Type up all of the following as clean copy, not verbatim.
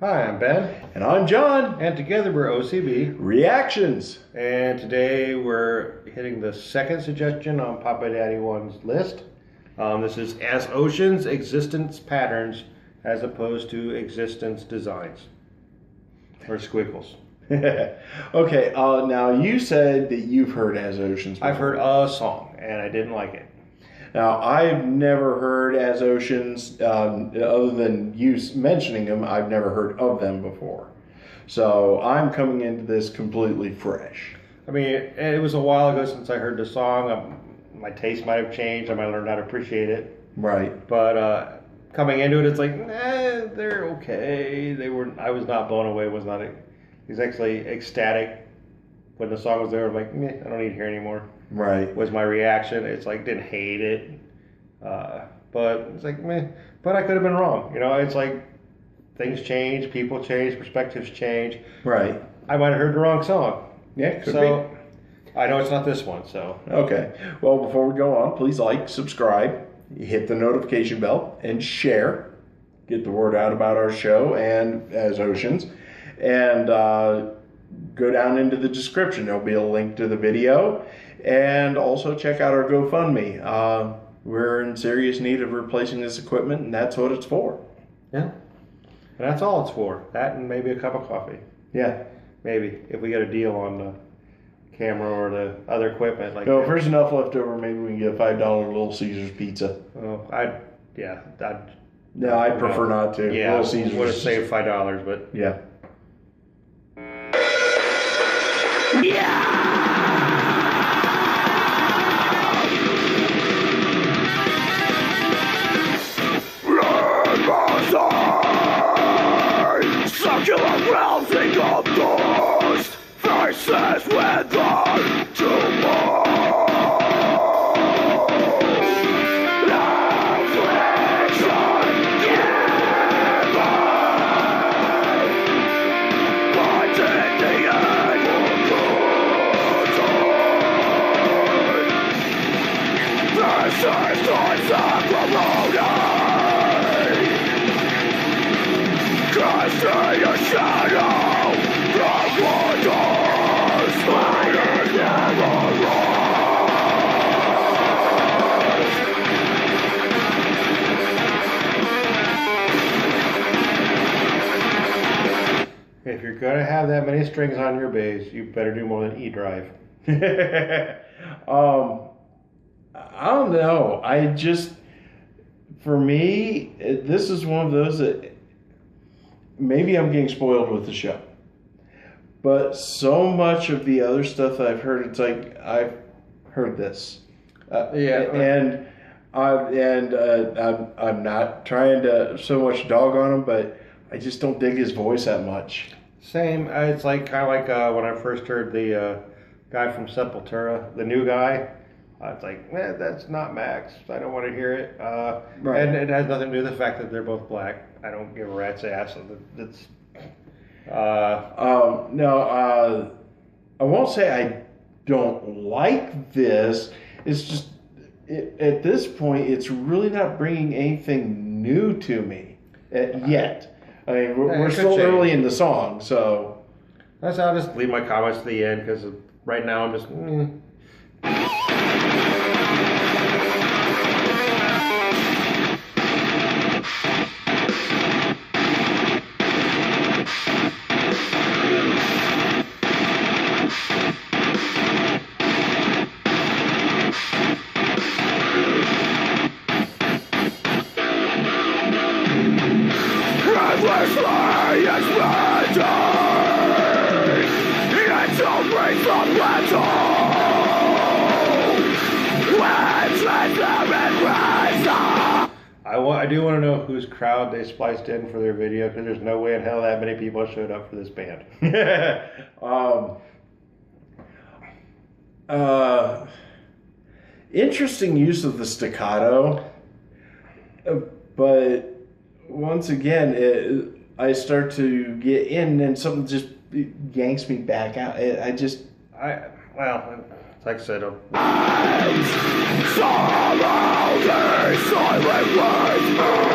Hi, I'm Ben. And I'm John. And together we're OCB Reactions. And today we're hitting the second suggestion on Papa Daddy One's list. This is As Oceans, Existence Patterns, as opposed to Existence Designs. Or squiggles. Okay, now you said that you've heard As Oceans before. I've heard a song, and I didn't like it. Now, I've never heard As Oceans, other than you mentioning them, I've never heard of them before. So I'm coming into this completely fresh. I mean, it was a while ago since I heard the song. My taste might have changed. I might have learned how to appreciate it. Right. But coming into it, it's like, they're okay. I was not blown away. Was actually ecstatic when the song was there. I'm like, I don't need to hear anymore. Right. Was my reaction. It's like, didn't hate it. But it's like, but I could have been wrong. You know, it's like things change, people change, perspectives change. Right. I might have heard the wrong song. Yeah, could be. I know it's not this one, so. Okay. Well, before we go on, please like, subscribe, hit the notification bell, and share. Get the word out about our show and As Oceans. And go down into the description. There'll be a link to the video. And also check out our GoFundMe. We're in serious need of replacing this equipment, and that's what it's for. Yeah. And that's all it's for. That and maybe a cup of coffee. Yeah. Maybe, if we get a deal on the camera or the other equipment. Like if there's enough left over, maybe we can get a $5 Little Caesars pizza. Oh, I'd prefer not to. Yeah, Little Caesars would have saved $5, but. Yeah. Circular rousing of thirst, faces with the tomorrow. Affliction given, but in the end persistence and promoting. Casting a shadow, the waters, but it never runs. If you're going to have that many strings on your bass, you better do more than E-Drive. I don't know. For me, this is one of those that maybe I'm getting spoiled with the show. But so much of the other stuff that I've heard, it's like, I've heard this. And I'm not trying to so much dog on him, but I just don't dig his voice that much. Same. It's like kind of like when I first heard the guy from Sepultura, the new guy. It's like, that's not Max. I don't want to hear it. Right. And it has nothing to do with the fact that they're both black. I don't give a rat's ass. No, I won't say I don't like this. It's just, at this point, it's really not bringing anything new to me yet. I mean, we're still early in the song, so. I'll just leave my comments to the end, because right now I'm just, endlessly expanding into break the metal. I do want to know whose crowd they spliced in for their video, because there's no way in hell that many people showed up for this band. Interesting use of the staccato, but once again, I start to get in and something just yanks me back out. Well, like I said, surrounding silent words echo.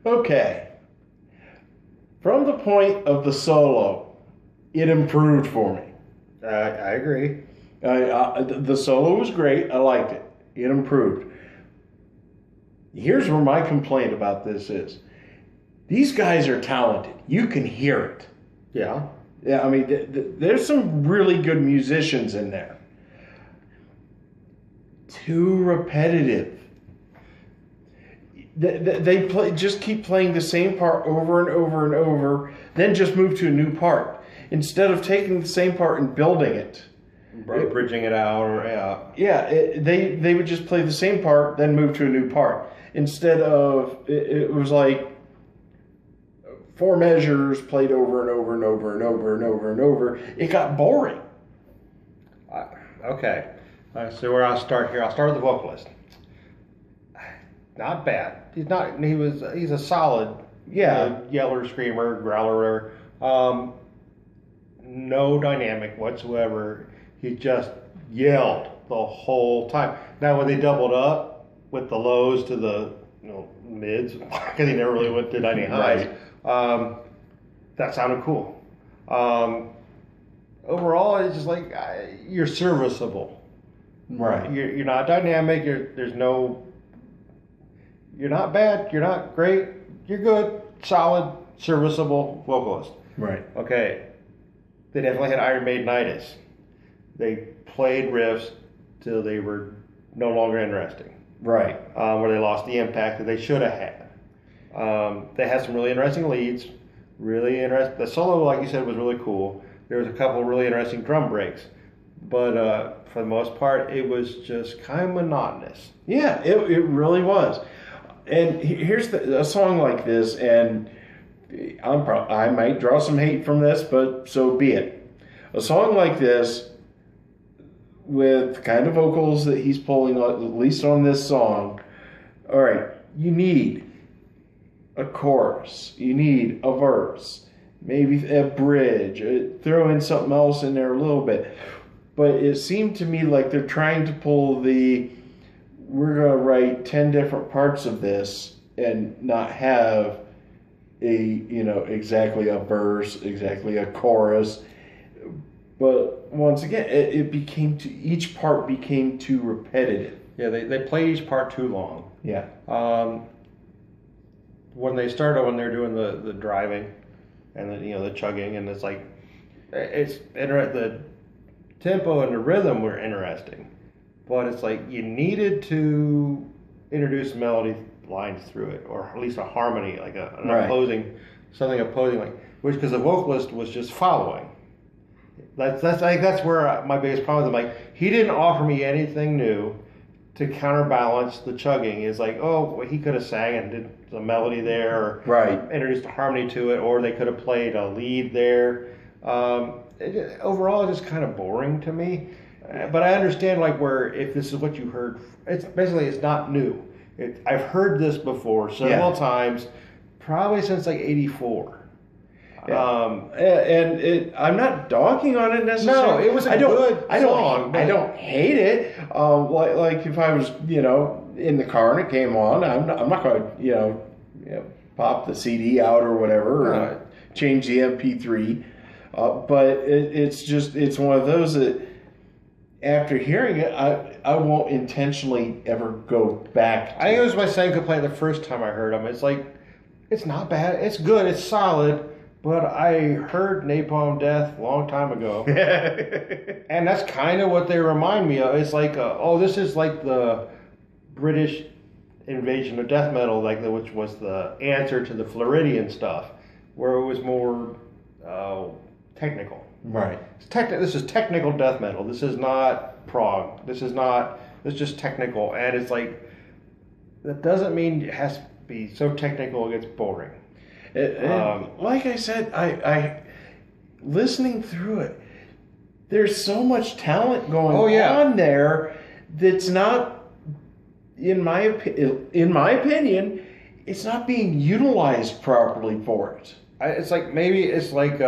Okay. From the point of the solo, it improved for me. I agree. The solo was great. I liked it. It improved. Here's where my complaint about this is. These guys are talented. You can hear it. Yeah. Yeah, I mean, there's some really good musicians in there. Too repetitive. They just keep playing the same part over and over and over, then just move to a new part. Instead of taking the same part and building it. Bridging it out, or they would just play the same part, then move to a new part. Instead of, it was like 4 measures played over and over and over and over and over and over. It got boring. Okay. So where I'll start here. I'll start with the vocalist. Not bad. He's a solid, yeller, screamer, growler. No dynamic whatsoever. He just yelled the whole time. Now when they doubled up with the lows to the mids, because he never really went to any highs, that sounded cool. Overall, it's just like you're serviceable. Right. You're not dynamic. You're not bad. You're not great. You're good. Solid, serviceable vocalist. Right. Okay. They definitely had Iron Maidenitis. They played riffs till they were no longer interesting. Right. Where they lost the impact that they should have had. They had some really interesting leads. Really interesting. The solo, like you said, was really cool. There was a couple of really interesting drum breaks. But for the most part, it was just kind of monotonous. Yeah, it really was. And here's a song like this, and I might draw some hate from this, but so be it. A song like this, with the kind of vocals that he's pulling, at least on this song, all right, you need a chorus, you need a verse, maybe a bridge, throw in something else in there a little bit. But it seemed to me like they're trying to pull we're going to write 10 different parts of this and not have exactly a verse, exactly a chorus. But once again, each part became too repetitive. Yeah, they played each part too long. Yeah. When they're doing the driving and the chugging, and it's like, the tempo and the rhythm were interesting, but it's like you needed to introduce melody lines through it, or at least a harmony, like an opposing, something opposing, because the vocalist was just following. That's where my biggest problem is. I'm like, he didn't offer me anything new to counterbalance the chugging. It's like, he could have sang and did the melody there, or introduced a harmony to it, or they could have played a lead there. Overall, it's just kind of boring to me. But I understand, where if this is what you heard, it's not new. I've heard this before several times, probably since '84. I'm not dogging on it necessarily. No, it was a good song. I don't hate it. Like if I was, in the car and it came on, I'm not going to, pop the CD out or whatever, or change the MP3. But it's one of those that after hearing it, I won't intentionally ever go back to. I think it was my same complaint the first time I heard them. It's like, it's not bad. It's good. It's solid. But I heard Napalm Death a long time ago. And that's kind of what they remind me of. It's like, this is like the British invasion of death metal, which was the answer to the Floridian stuff, where it was more technical. Right. This is technical death metal. This is not prog. It's just technical. And it's like, that doesn't mean it has to be so technical it gets boring. Like I said, I listening through it, there's so much talent going on there that's not, in my opinion, it's not being utilized properly for it. It's like, maybe it's like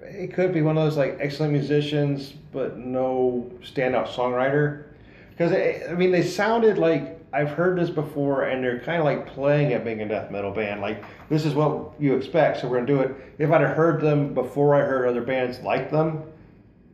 it could be one of those excellent musicians but no standout songwriter, because they sounded like I've heard this before, and they're kind of like playing at being a death metal band. Like, this is what you expect, so we're gonna do it. If I'd have heard them before I heard other bands like them,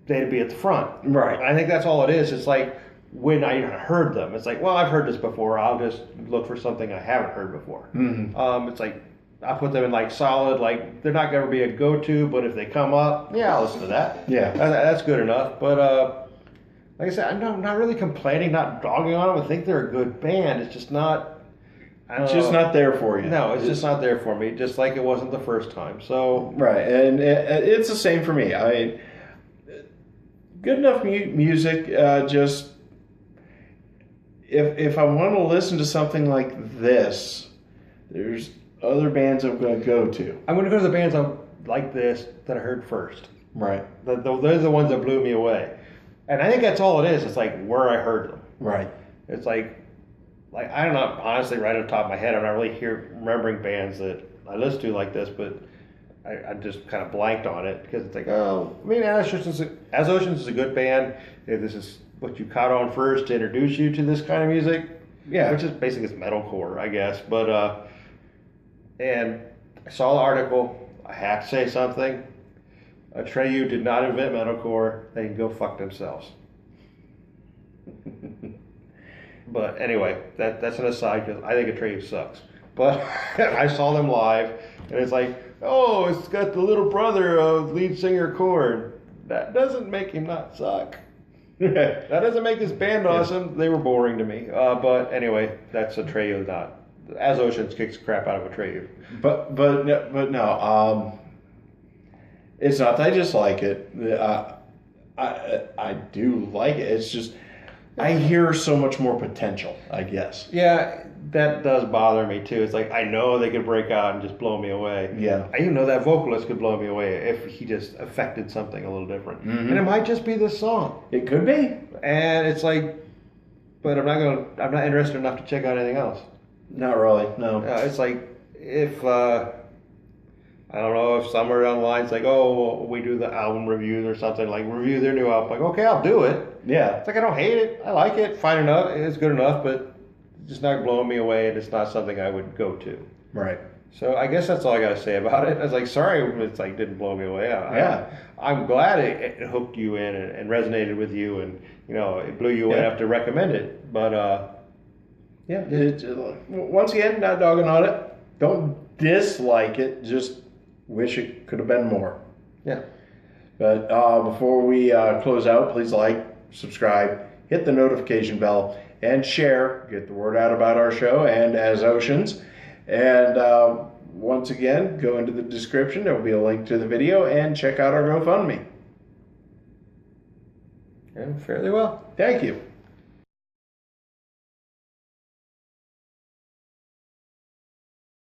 they'd be at the front. Right. And I think that's all it is. It's like when I heard them, it's like, well, I've heard this before. I'll just look for something I haven't heard before. Mm-hmm. It's like I put them in like solid. Like they're not gonna be a go-to, but if they come up, yeah, I'll listen to that. Yeah. That's good enough. But like I said, I'm not really complaining, not dogging on them. I think they're a good band. It's just not. It's just not there for you. No, it's just not there for me. Just like it wasn't the first time. So right, and it's the same for me. I mean, good enough music. Just if I want to listen to something like this, there's other bands I'm going to go to. I'm going to go to the bands like this that I heard first. Right. Those are the ones that blew me away. And I think that's all it is. It's like where I heard them. Right. It's like I don't know, honestly, right off the top of my head, I'm not really remembering bands that I listen to like this, but I just kind of blanked on it because it's like, oh, I mean, As Oceans is a good band. If this is what you caught on first to introduce you to this kind of music, Yeah. which is basically it's metalcore, I guess. But and I saw the article. I have to say something. Atreyu did not invent metalcore. They can go fuck themselves. But anyway, that's an aside because I think Atreyu sucks. But I saw them live, and it's like, oh, it's got the little brother of lead singer Korn. That doesn't make him not suck. That doesn't make this band awesome. They were boring to me. But anyway, that's Atreyu. Not As Oceans kicks the crap out of Atreyu. But no. It's not that I dislike it. I do like it. It's just I hear so much more potential, I guess. Yeah, that does bother me too. It's like I know they could break out and just blow me away. Yeah. I even know that vocalist could blow me away if he just affected something a little different. Mm-hmm. And it might just be this song. It could be. And it's like, but I'm not interested enough to check out anything else. Not really. No. It's like if I don't know if somewhere down the line it's like, oh, we do the album reviews or something, like review their new album. Like, okay, I'll do it. Yeah. It's like I don't hate it. I like it. Fine enough. It's good enough, but it's just not blowing me away, and it's not something I would go to. Right. So I guess that's all I got to say about it. I was like, sorry, it's like didn't blow me away. I'm glad it hooked you in and resonated with you, and it blew you away enough to recommend it. But yeah, once again, not dogging on it. Don't dislike it. Just wish it could have been more. Yeah. But before we close out, please like, subscribe, hit the notification bell, and share. Get the word out about our show and As Oceans. And once again, go into the description. There will be a link to the video, and check out our GoFundMe. Yeah, fairly well. Thank you.